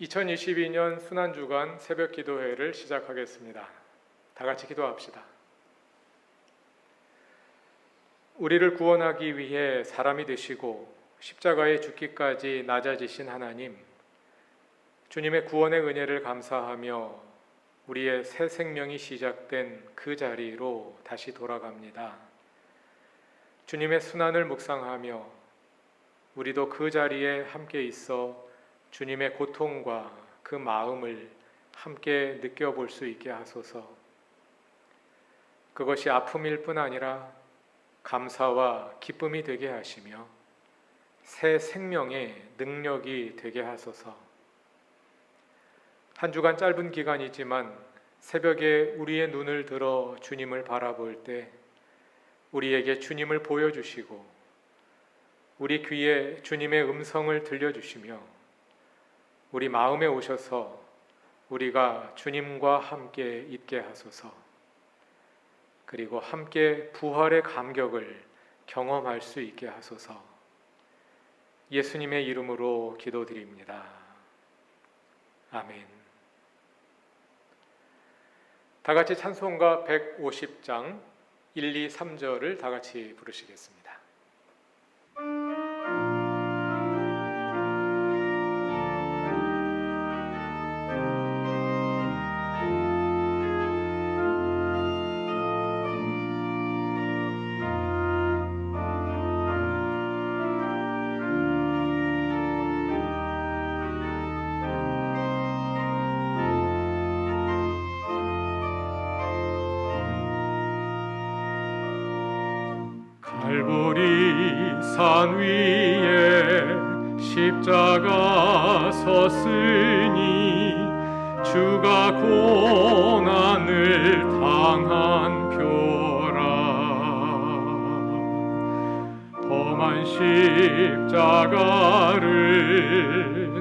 2022년 순환주간 새벽 기도회를 시작하겠습니다. 다 같이 기도합시다. 우리를 구원하기 위해 사람이 되시고 십자가에 죽기까지 낮아지신 하나님, 주님의 구원의 은혜를 감사하며 우리의 새 생명이 시작된 그 자리로 다시 돌아갑니다. 주님의 순환을 묵상하며 우리도 그 자리에 함께 있어 주님의 고통과 그 마음을 함께 느껴볼 수 있게 하소서. 그것이 아픔일 뿐 아니라 감사와 기쁨이 되게 하시며 새 생명의 능력이 되게 하소서. 한 주간 짧은 기간이지만 새벽에 우리의 눈을 들어 주님을 바라볼 때 우리에게 주님을 보여주시고 우리 귀에 주님의 음성을 들려주시며 우리 마음에 오셔서 우리가 주님과 함께 있게 하소서. 그리고 함께 부활의 감격을 경험할 수 있게 하소서. 예수님의 이름으로 기도드립니다. 아멘. 다 같이 찬송가 150장 1, 2, 3절을 다 같이 부르시겠습니다. 갈보리 산 위에 십자가 섰으니 주가 고난을 당한 표라. 험한 십자가를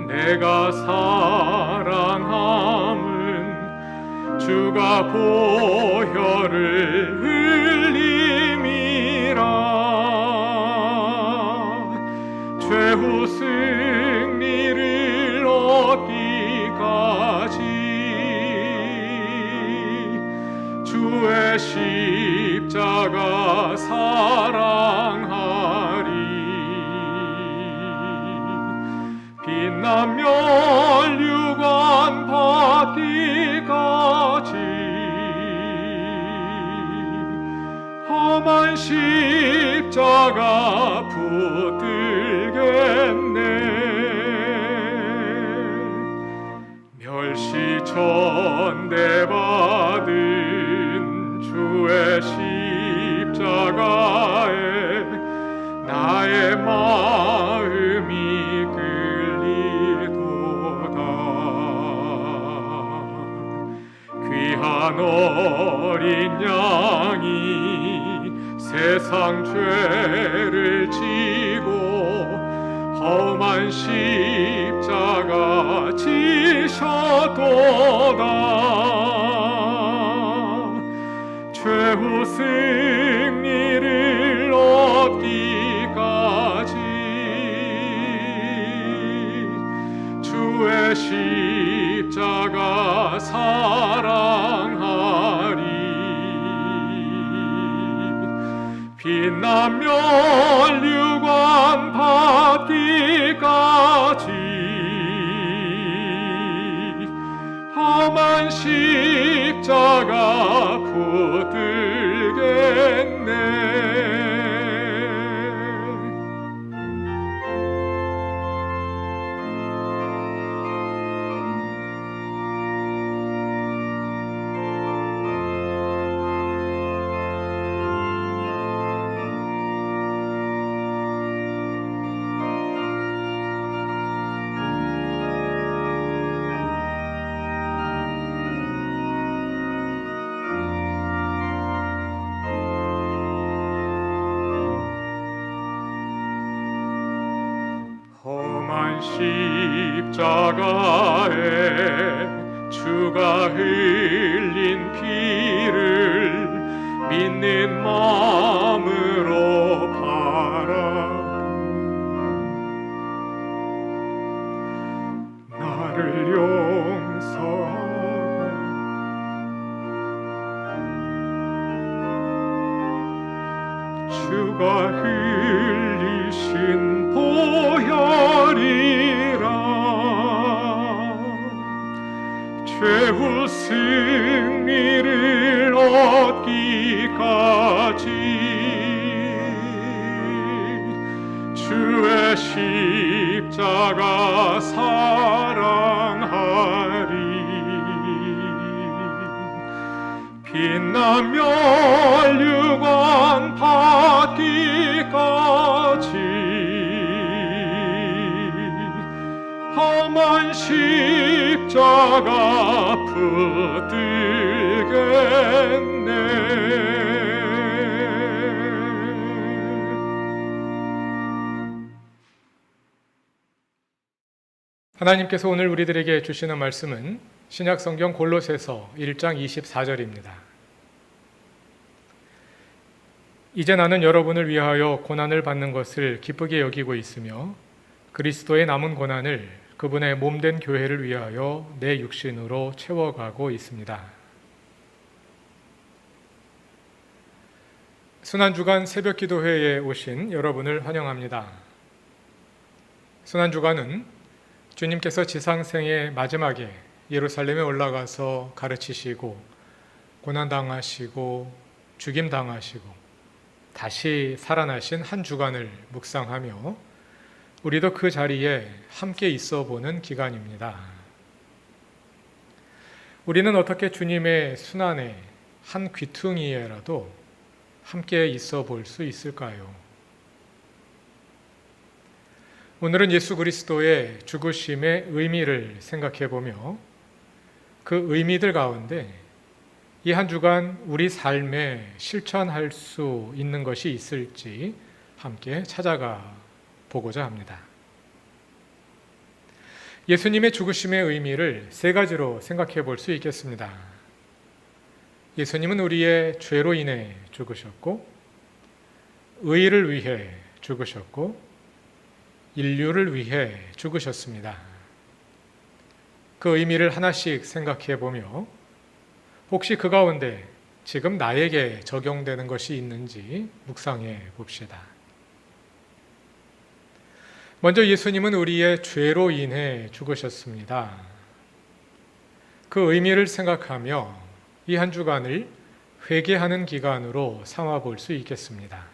내가 사랑함은 주가 보혈을 최후 승리를 얻기까지 주의 십자가 사랑하리. 빛나며 멸류관 받기까지 험한 십자가 붙들겠네. 멸시천대 받은 주의 십자가에 나의 마음이 끌리도다. 귀한 어린 양이 세상 죄를 지고 험한 십자가 지셨도다. 최후 승리를 얻기까지 주의 십자가 사랑하리. 빛나며 멸류관 받기까지 험한 십자가 붙들겠네. 십자가에 주가 흘린 피를 믿는 마음으로 바라 나를 주가 흘리신 보혈이라 최후 승리를 얻기까지 주의 십자가 사랑하리 빛나며 멸류관 받기까지 험한 십자가 붙들겠네. 하나님께서 오늘 우리들에게 주시는 말씀은 신약성경 골로새서 1장 24절입니다. 이제 나는 여러분을 위하여 고난을 받는 것을 기쁘게 여기고 있으며 그리스도의 남은 고난을 그분의 몸된 교회를 위하여 내 육신으로 채워가고 있습니다. 순환주간 새벽기도회에 오신 여러분을 환영합니다. 순환주간은 주님께서 지상생의 마지막에 예루살렘에 올라가서 가르치시고 고난당하시고 죽임당하시고 다시 살아나신 한 주간을 묵상하며 우리도 그 자리에 함께 있어 보는 기간입니다. 우리는 어떻게 주님의 순환의 한 귀퉁이에라도 함께 있어 볼 수 있을까요? 오늘은 예수 그리스도의 죽으심의 의미를 생각해 보며 그 의미들 가운데 이 한 주간 우리 삶에 실천할 수 있는 것이 있을지 함께 찾아가 보고자 합니다. 예수님의 죽으심의 의미를 세 가지로 생각해 볼 수 있겠습니다. 예수님은 우리의 죄로 인해 죽으셨고, 의를 위해 죽으셨고, 인류를 위해 죽으셨습니다. 그 의미를 하나씩 생각해 보며 혹시 그 가운데 지금 나에게 적용되는 것이 있는지 묵상해 봅시다. 먼저 예수님은 우리의 죄로 인해 죽으셨습니다. 그 의미를 생각하며 이 한 주간을 회개하는 기간으로 삼아 볼 수 있겠습니다.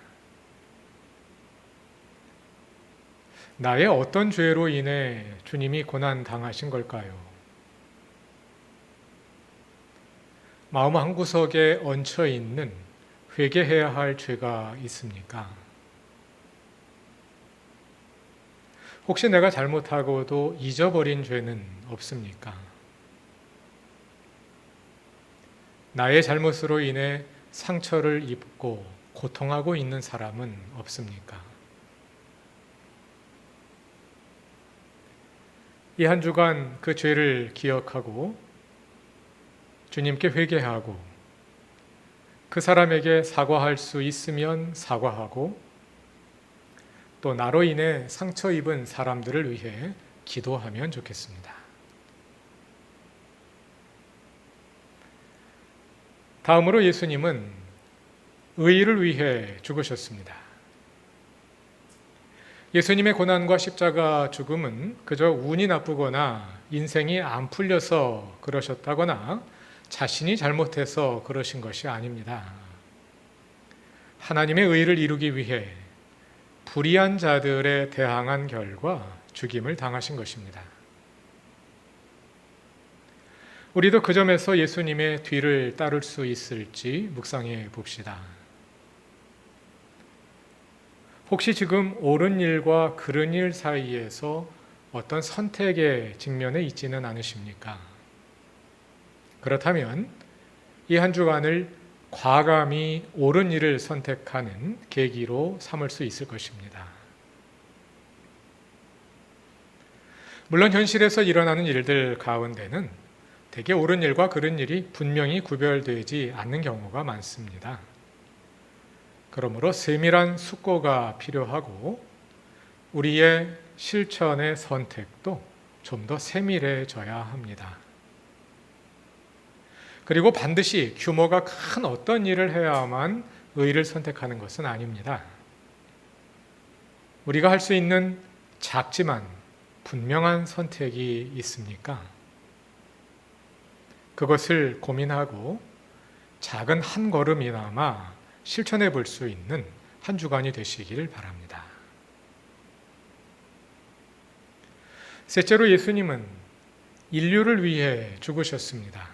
나의 어떤 죄로 인해 주님이 고난 당하신 걸까요? 마음 한구석에 얹혀 있는 회개해야 할 죄가 있습니까? 혹시 내가 잘못하고도 잊어버린 죄는 없습니까? 나의 잘못으로 인해 상처를 입고 고통하고 있는 사람은 없습니까? 이 한 주간 그 죄를 기억하고 주님께 회개하고 그 사람에게 사과할 수 있으면 사과하고 또 나로 인해 상처 입은 사람들을 위해 기도하면 좋겠습니다. 다음으로 예수님은 의를 위해 죽으셨습니다. 예수님의 고난과 십자가 죽음은 그저 운이 나쁘거나 인생이 안 풀려서 그러셨다거나 자신이 잘못해서 그러신 것이 아닙니다. 하나님의 의를 이루기 위해 불의한 자들에 대항한 결과 죽임을 당하신 것입니다. 우리도 그 점에서 예수님의 뒤를 따를 수 있을지 묵상해 봅시다. 혹시 지금 옳은 일과 그른 일 사이에서 어떤 선택의 직면에 있지는 않으십니까? 그렇다면 이 한 주간을 과감히 옳은 일을 선택하는 계기로 삼을 수 있을 것입니다. 물론 현실에서 일어나는 일들 가운데는 대개 옳은 일과 그른 일이 분명히 구별되지 않는 경우가 많습니다. 그러므로 세밀한 숙고가 필요하고 우리의 실천의 선택도 좀 더 세밀해져야 합니다. 그리고 반드시 규모가 큰 어떤 일을 해야만 의를 선택하는 것은 아닙니다. 우리가 할 수 있는 작지만 분명한 선택이 있습니까? 그것을 고민하고 작은 한 걸음이나마 실천해 볼 수 있는 한 주간이 되시기를 바랍니다. 셋째로 예수님은 인류를 위해 죽으셨습니다.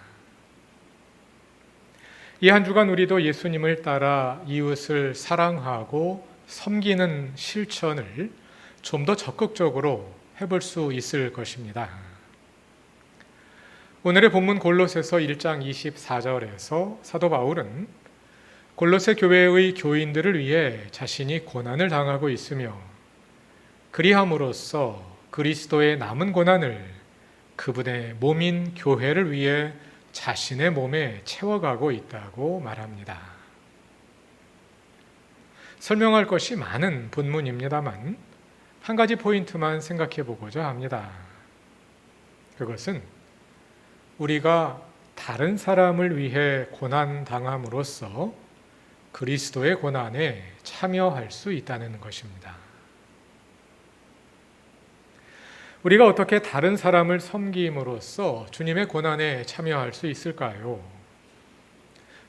이 한 주간 우리도 예수님을 따라 이웃을 사랑하고 섬기는 실천을 좀 더 적극적으로 해볼 수 있을 것입니다. 오늘의 본문 골로새서 1장 24절에서 사도 바울은 골로새 교회의 교인들을 위해 자신이 고난을 당하고 있으며 그리함으로써 그리스도의 남은 고난을 그분의 몸인 교회를 위해 자신의 몸에 채워가고 있다고 말합니다. 설명할 것이 많은 본문입니다만 한 가지 포인트만 생각해 보고자 합니다. 그것은 우리가 다른 사람을 위해 고난 당함으로써 그리스도의 고난에 참여할 수 있다는 것입니다. 우리가 어떻게 다른 사람을 섬김으로써 주님의 고난에 참여할 수 있을까요?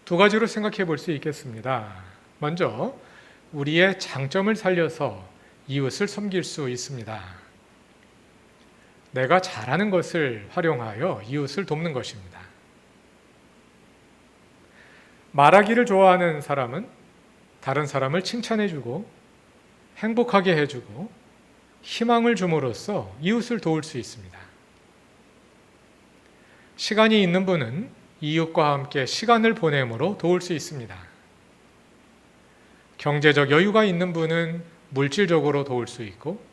두 가지로 생각해 볼 수 있겠습니다. 먼저 우리의 장점을 살려서 이웃을 섬길 수 있습니다. 내가 잘하는 것을 활용하여 이웃을 돕는 것입니다. 말하기를 좋아하는 사람은 다른 사람을 칭찬해주고 행복하게 해주고 희망을 줌으로써 이웃을 도울 수 있습니다. 시간이 있는 분은 이웃과 함께 시간을 보냄으로 도울 수 있습니다. 경제적 여유가 있는 분은 물질적으로 도울 수 있고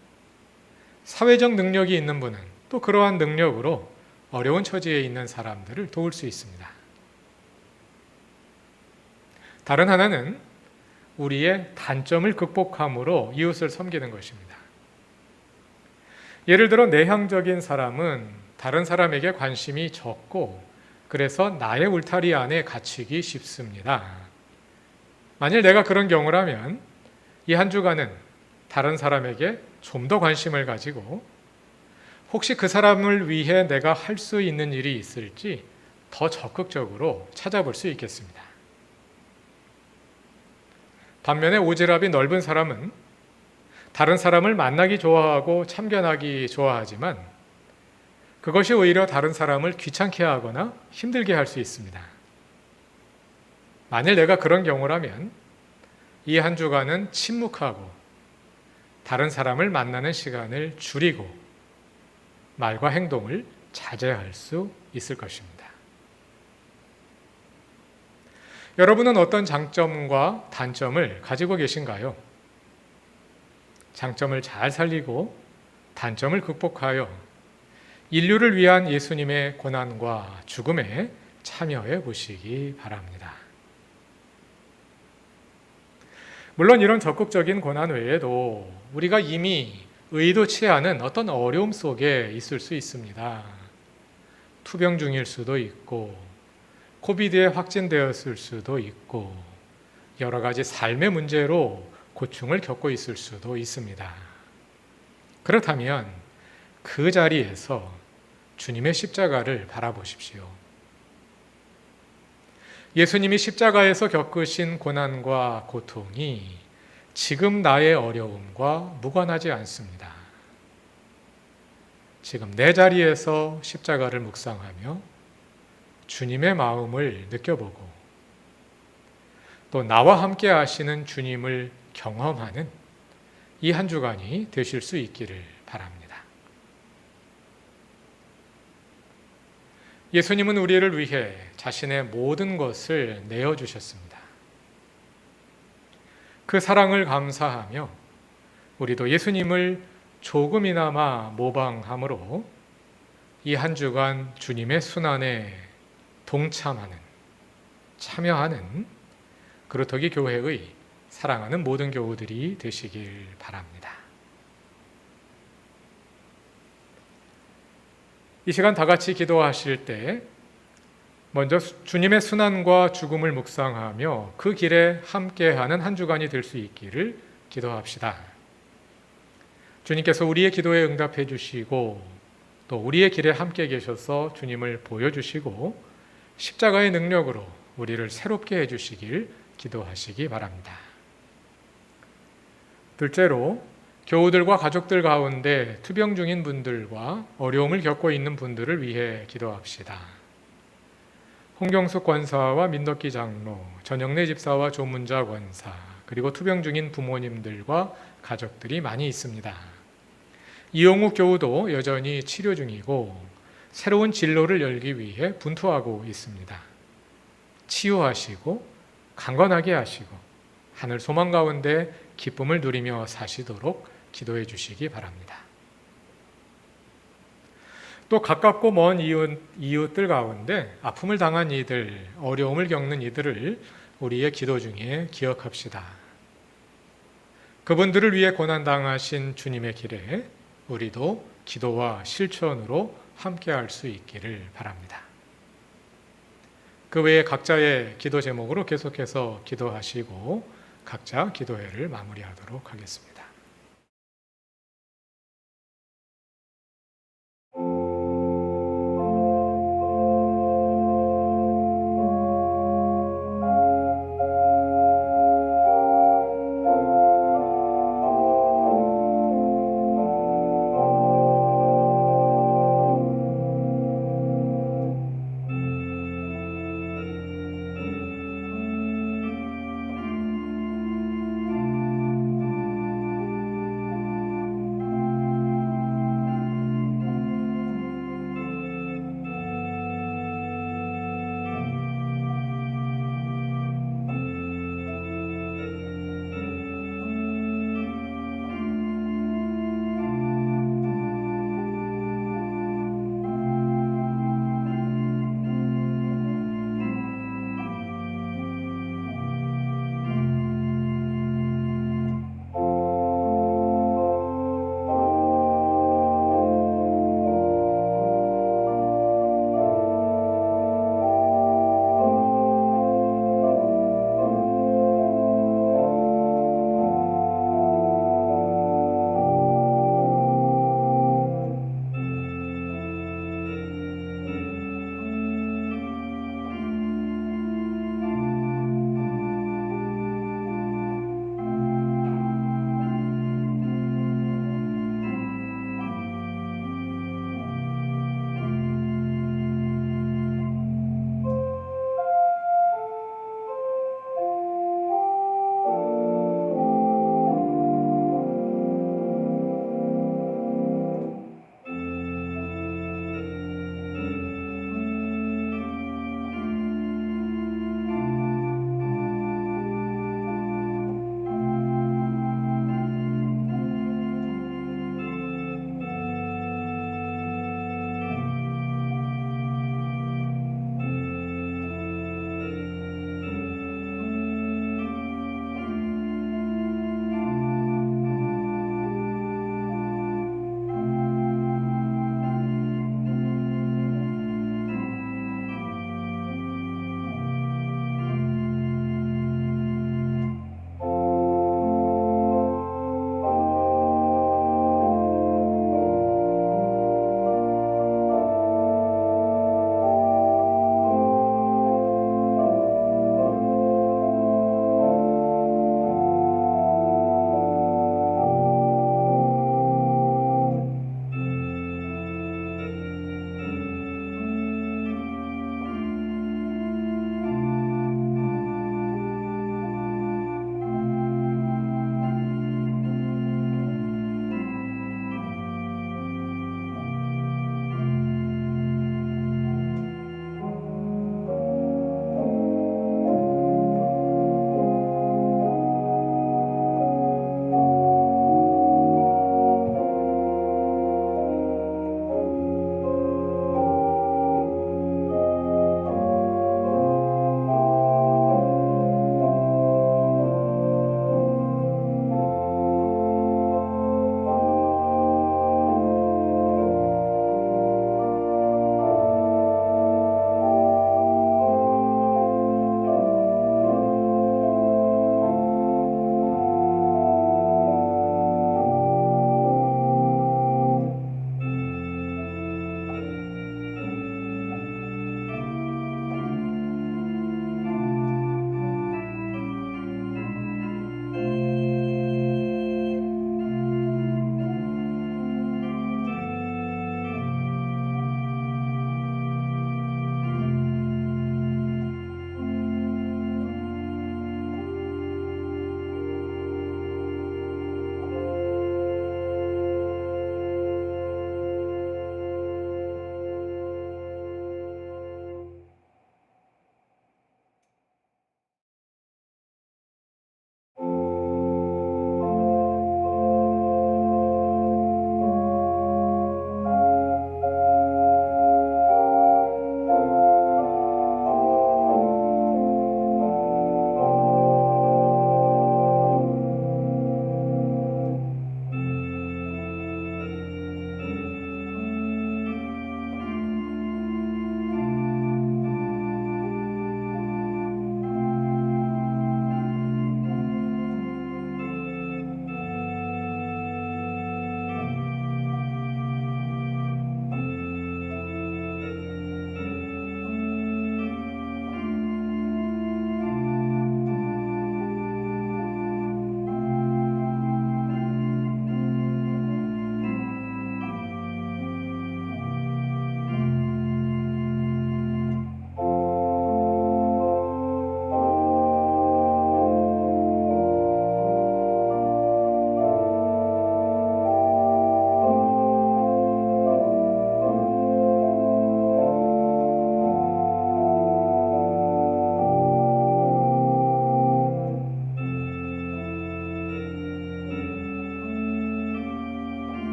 사회적 능력이 있는 분은 또 그러한 능력으로 어려운 처지에 있는 사람들을 도울 수 있습니다. 다른 하나는 우리의 단점을 극복함으로 이웃을 섬기는 것입니다. 예를 들어 내향적인 사람은 다른 사람에게 관심이 적고 그래서 나의 울타리 안에 갇히기 쉽습니다. 만일 내가 그런 경우라면 이 한 주간은 다른 사람에게 좀 더 관심을 가지고 혹시 그 사람을 위해 내가 할 수 있는 일이 있을지 더 적극적으로 찾아볼 수 있겠습니다. 반면에 오지랖이 넓은 사람은 다른 사람을 만나기 좋아하고 참견하기 좋아하지만 그것이 오히려 다른 사람을 귀찮게 하거나 힘들게 할 수 있습니다. 만일 내가 그런 경우라면 이 한 주간은 침묵하고 다른 사람을 만나는 시간을 줄이고 말과 행동을 자제할 수 있을 것입니다. 여러분은 어떤 장점과 단점을 가지고 계신가요? 장점을 잘 살리고 단점을 극복하여 인류를 위한 예수님의 고난과 죽음에 참여해 보시기 바랍니다. 물론 이런 적극적인 고난 외에도 우리가 이미 의도치 않은 어떤 어려움 속에 있을 수 있습니다. 투병 중일 수도 있고 코비드에 확진되었을 수도 있고 여러 가지 삶의 문제로 고충을 겪고 있을 수도 있습니다. 그렇다면 그 자리에서 주님의 십자가를 바라보십시오. 예수님이 십자가에서 겪으신 고난과 고통이 지금 나의 어려움과 무관하지 않습니다. 지금 내 자리에서 십자가를 묵상하며 주님의 마음을 느껴보고 또 나와 함께 하시는 주님을 경험하는 이 한 주간이 되실 수 있기를 바랍니다. 예수님은 우리를 위해 자신의 모든 것을 내어주셨습니다. 그 사랑을 감사하며 우리도 예수님을 조금이나마 모방함으로 이 한 주간 주님의 순환에 동참하는, 참여하는 그루터기 교회의 사랑하는 모든 교우들이 되시길 바랍니다. 이 시간 다 같이 기도하실 때 먼저 주님의 순환과 죽음을 묵상하며 그 길에 함께하는 한 주간이 될 수 있기를 기도합시다. 주님께서 우리의 기도에 응답해 주시고 또 우리의 길에 함께 계셔서 주님을 보여주시고 십자가의 능력으로 우리를 새롭게 해주시길 기도하시기 바랍니다. 둘째로 교우들과 가족들 가운데 투병 중인 분들과 어려움을 겪고 있는 분들을 위해 기도합시다. 홍경숙 권사와 민덕기 장로, 전영래 집사와 조문자 권사, 그리고 투병 중인 부모님들과 가족들이 많이 있습니다. 이용욱 교우도 여전히 치료 중이고 새로운 진로를 열기 위해 분투하고 있습니다. 치유하시고 강건하게 하시고 하늘 소망 가운데 기쁨을 누리며 사시도록 기도해 주시기 바랍니다. 또 가깝고 먼 이웃들 가운데 아픔을 당한 이들, 어려움을 겪는 이들을 우리의 기도 중에 기억합시다. 그분들을 위해 고난당하신 주님의 길에 우리도 기도와 실천으로 함께할 수 있기를 바랍니다. 그 외에 각자의 기도 제목으로 계속해서 기도하시고 각자 기도회를 마무리하도록 하겠습니다.